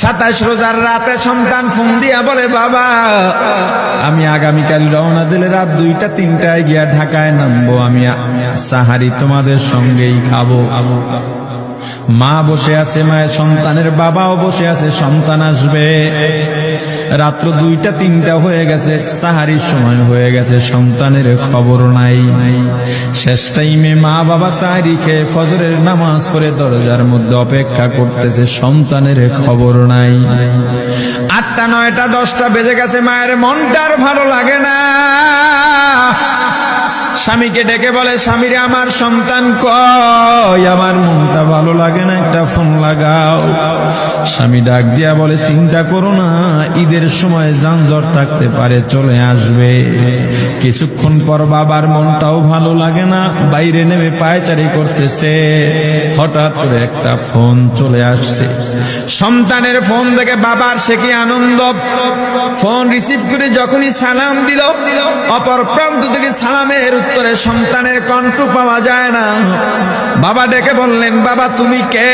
27 রোজার রাতে সন্তান ফোন দিয়া বলে, বাবা আমি আগামীকাল রওনা দিলে রাত 2টা-3টায় গিয়া ঢাকায় নামবো, আমি সাহারি তোমাদের সঙ্গেই খাবো। মা বসে আছে, মায়ের সন্তানের বাবাও বসে আছে, সন্তান আসবে। রাত্র 2টা-3টা হয়ে গেছে, সাহারির সময় হয়ে গেছে, সন্তানের খবর নাই। শেষ টাইমে মা বাবা সাহারি খেয়ে ফজরের নামাজ পড়ে দরজার মধ্যে অপেক্ষা করতেছে, সন্তানের খবর নাই। 8টা, 9টা, 10টা বেজে গেছে, মায়ের মনটার ভালো লাগে না। স্বামীকে ডেকে বলে, স্বামীরে আমার সন্তান কই, আমার মনটা ভালো লাগে না, একটা ফোন লাগাও। স্বামী ডাক দিয়া বলে, চিন্তা করো না, ঈদের সময় যানজট থাকতে পারে, চলে আসবে। কিছুক্ষণ পর বাবার মনটাও ভালো লাগে না, বাইরে নেমে পায়চারি করতেছে। হঠাৎ করে একটা ফোন চলে আসছে, সন্তানের ফোন দেখে বাবার সে কি আনন্দ। ফোন রিসিভ করে যখনই সালাম দিল, অপর প্রান্ত থেকে সালামের উত্তরে সন্তানের কণ্ঠ পাওয়া যায় না। বাবা ডেকে বললেন, বাবা তুমি কে?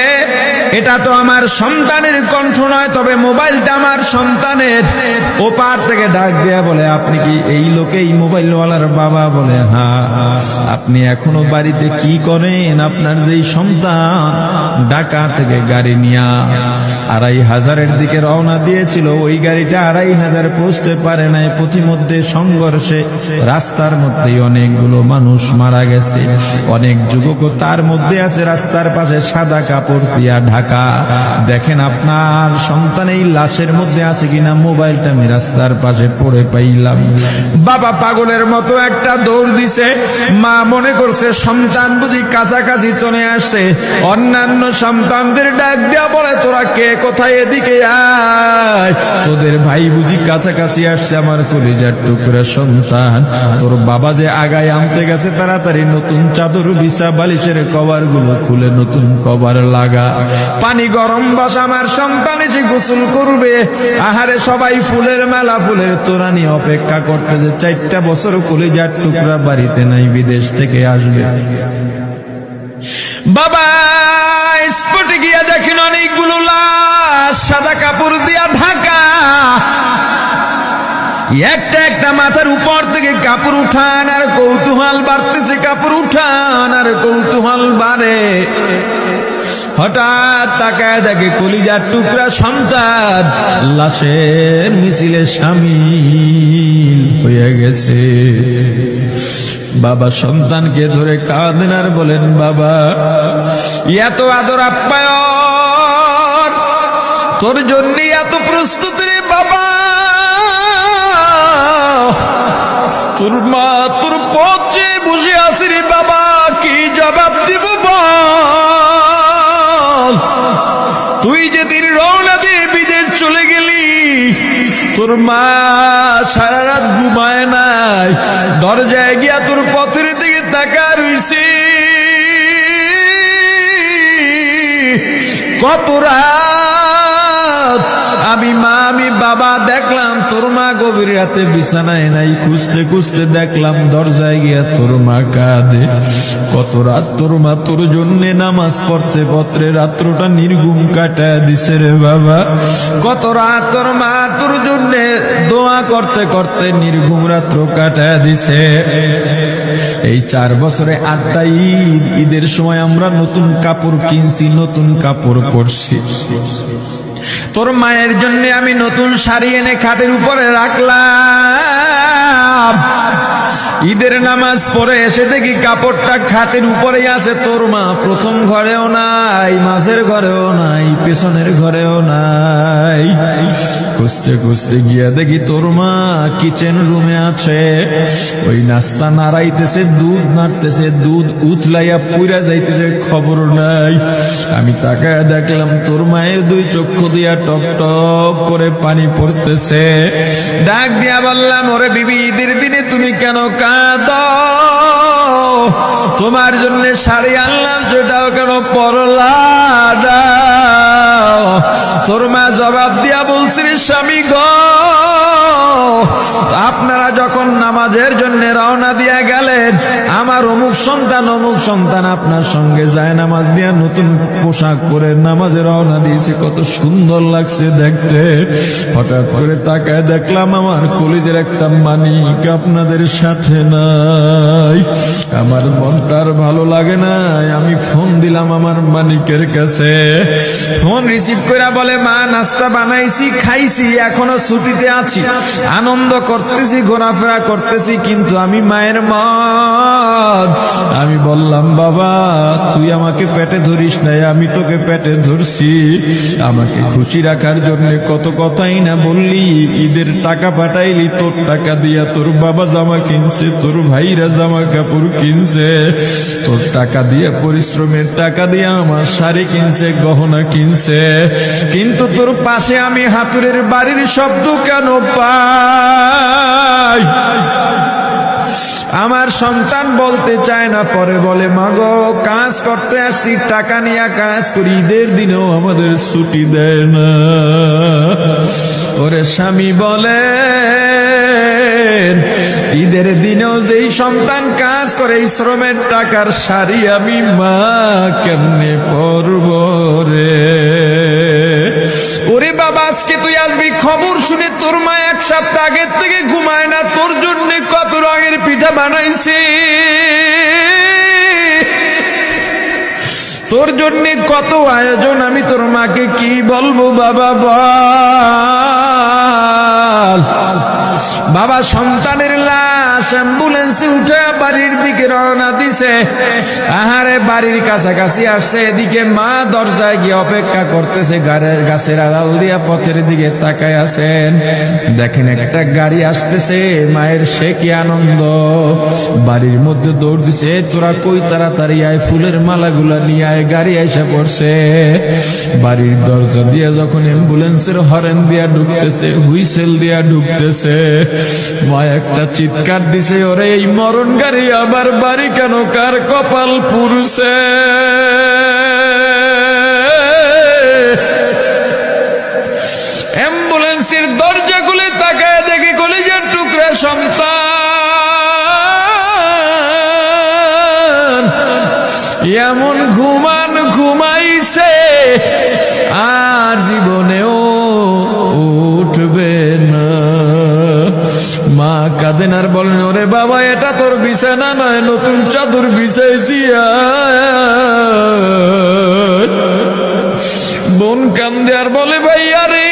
এটা তো আমার সন্তানের কণ্ঠ নয়, তবে মোবাইলটা আমার সন্তানের। ওপার থেকে ডাক দেয়া বলে, আপনি কি এই লোকেই মোবাইলওয়ালার বাবা? বলে, হ্যাঁ। আপনি এখনো বাড়িতে কি করেন? আপনার যেই সন্তান ঢাকা থেকে গাড়ি নিয়ে 2500-এর দিকে রওনা দিয়েছিল, ওই গাড়িটা 2500 পৌঁছতে পারে নাই। পথিমধ্যে সংঘর্ষে রাস্তার মধ্যেই অনেকগুলো মানুষ মারা গেছে, অনেক যুবক তার মধ্যে আছে। রাস্তার পাশে সাদা কাপড় দিয়া ঢাকা। দেখেন আপনার সন্তান এই লাশের মধ্যে আছে কিনা। মোবাইলটা আমি রাস্তার পাশে পড়ে পাইলাম। বাবা পাগলের মতো একটা দৌড় দিছে। মা মনে করছে সন্তান বুঝি কাছাকাছি চলে আসছে। অন্যান্য সন্তানদের ডাক দিয়া বলে, তোরা কে, কোথায়, এদিকে আয়, তোদের ভাই বুঝি কাছাকাছি আসছে। আমার কলিজার টুকরা সন্তান, তোর বাবা যে আগায় আনতে গেছে, তাড়াতাড়ি নতুন চাদর বিছা, বালিশের কভার গুলো খুলে নতুন কভার লাগা, পানি গরম বসা, আমার সন্তান এসে গোসল করবে। আহারে সবাই ফুলের মেলা, ফুলের তোড়া নিয়ে অপেক্ষা করতেছে। 4টা বছর কলিজার টুকরা বাড়িতে নাই, বিদেশ থেকে আসবে। বাবা স্পটে গিয়া দেখেন অনেকগুলো লাশ সাদা কাপড় দিয়া ঢাকা। একটা একটা মাথার উপর থেকে কাপড় উঠান আর কৌতূহল বাড়তেছে, কাপড় উঠান আর কৌতূহল বাড়ে। হঠাৎ তাকায় দেখে কলিজার টুকরা সন্তান লাশের মিছিলে শামিল হয়ে গেছে। বাবা সন্তানকে ধরে কাঁদেন আর বলেন, বাবা এত আদর আপ্যায়ন তোর জন্য, এত প্রস্তুতি রে বাবা, তোর মা তোর পথে বসে আছে রে বাবা, কি জবাব দিব বল? তুই যেদিন রওনা দিয়ে বিদেশ চলে গেলি, তোর মা সারা রাত ঘুমায় নাই, দরজায় গিয়া তোর পথের দিকে তাকা রইছে। কত রাত আমি মা আমি বাবা দেখলাম তোর মা গভীর রাতে বিছানায় নাই, খুঁজতে খুঁজতে দেখলাম দরজায় গিয়া তোর মা কাঁদে। কত রাত তোর মা তোর জন্য নামাজ পড়তে পত্রে রাত্রটা নির্ঘুম কাটায় দিছে রে বাবা। কত রাত তোর মা তোর জন্য দোয়া করতে করতে নির্ঘুম রাত্র কাটায় দিছে। এই 4 বছরে 8টা ঈদ, ঈদের সময় আমরা নতুন কাপড় কিনছি, নতুন কাপড় পরছি। তোর মায়ের জন্য আমি নতুন শাড়ি এনে খাটের উপরে রাখলাম। ঈদের নামাজ পড়ে এসে দেখি কাপড়টা খাটের উপরেই আছে। তোর মা প্রথম ঘরেও নাই, মাঝের ঘরেও নাই, পেছনের ঘরেও নাই। খুঁজতে খুঁজতে গিয়া দেখি তোর মা কিচেন রুমে আছে। ওই নাস্তা নাড়াইতেছে, দুধ নাড়তেছে, দুধ উতলাইয়া পুইরা যাইতেছে, খবর নাই। আমি তাকায় দেখলাম তোর মায়ের 2 চক্ষু দিয়া টপ টপ করে পানি পড়তেছে। ডাক দিয়া বললাম, ওরে বিবি, ঈদের দিনে তুমি কেন কাঁদো? তোমার জন্য শাড়ি আনলাম, সেটাও কেন পরলা না? তোর মা জবাব দিয়া বলছি, স্বামী গো আপনারা যখন নামাজের জন্য রওনা দিয়া গেলেন, আমার অমুক সন্তান আপনার সঙ্গে যায় নামাজ দিয়া নতুন পোশাক পরে নামাজে রওনা দিয়েছে, কত সুন্দর লাগছে দেখতে। হঠাৎ করে তাকায় দেখলাম আমার কলিজের একটা মানিক আপনাদের সাথে নাই। আমার মনটা আর ভালো লাগে নাই। আমি ফোন দিলাম আমার মানিকের কাছে। ফোন রিসিভ করে বলে, মা নাস্তা বানাইছি, খাইছি, এখনো ছুটিতে আছি, আনন্দ করতেছি, ঘোরাফেরা করতেছি, কিন্তু আমি মায়ের মন। আমি বললাম, বাবা তুই আমাকে পেটে ধরিস নাই, আমি তোকে পেটে ধরছি। আমাকে খুশি রাখার জন্য কত কথাই না বললি। ঈদের টাকা পাঠাইলি, তোর টাকা দিয়া তোর বাবা জামা কিনছে, তোর ভাইরা জামা কাপড় কিনছে, তোর টাকা দিয়ে পরিশ্রমের টাকা দিয়ে আমার শাড়ি কিনছে, গহনা কিনছে, কিন্তু তোর পাশে আমি হাতুড়ের বাড়ির শব্দ কেন পাই? আমার সন্তান বলতে চায় না, পরে বলে, মাগো কাজ করতে আসছি, টাকা নিয়ে কাজ করি, ঈদের দিনেও আমাদের ছুটি দেয় না। ওরে স্বামী বলে, ঈদের দিনেও যেই সন্তান কাজ করে, এই শ্রমের টাকার শাড়ি আমি মা কেমনে পরব রে? ওরে বাবা, আজকে তুই আসবি, খবর শুনে তোর মা এক সপ্তাহ আগের থেকে ঘুমায় না, তোর জন্য কত রঙের পিঠা বানাইছে, তোর জন্য কত আয়োজন, আমি তোর মাকে কি বলবো বাবা বল। বাবা সন্তানের লাশ অ্যাম্বুলেন্সে উঠে বাড়ির দিকে রওনা দিছে। আহারে বাড়ির কাছাকাছি আসছে, এদিকে মা দরজায় গিয়ে অপেক্ষা করতেছে, গাছের আড়াল দিয়া পথের দিকে তাকায় আছেন। দেখেন একটা গাড়ি আসতেছে, মায়ের সে কি আনন্দ, বাড়ির মধ্যে দৌড় দিছে, তোরা কই তাড়াতাড়ি আয়, ফুলের মালাগুলা নিয়ে আয়, গাড়ি এসে পড়ছে। বাড়ির দরজা দিয়ে যখন অ্যাম্বুলেন্সের হরেন দিয়া ঢুকতেছে, হুইসেল দিয়া ঢুকতেছে, মা একটা চিৎকার দিছে, ওরে এই মরণ গাড়ি আবার বাড়ি কেন, কার কপাল পুরুষে? অ্যাম্বুলেন্সের দরজা খুলে তাকায় দেখে কলিজার টুকরা সন্তান এমন ঘুমাইছে, আর জীবনেও উঠবে না। মা কাঁদেন আর বলেন, ওরে বাবা এটা তোর বিছানা নয়, নতুন চাদর বিছাইছি। বোন কান্দে আর বলে, ভাই আরে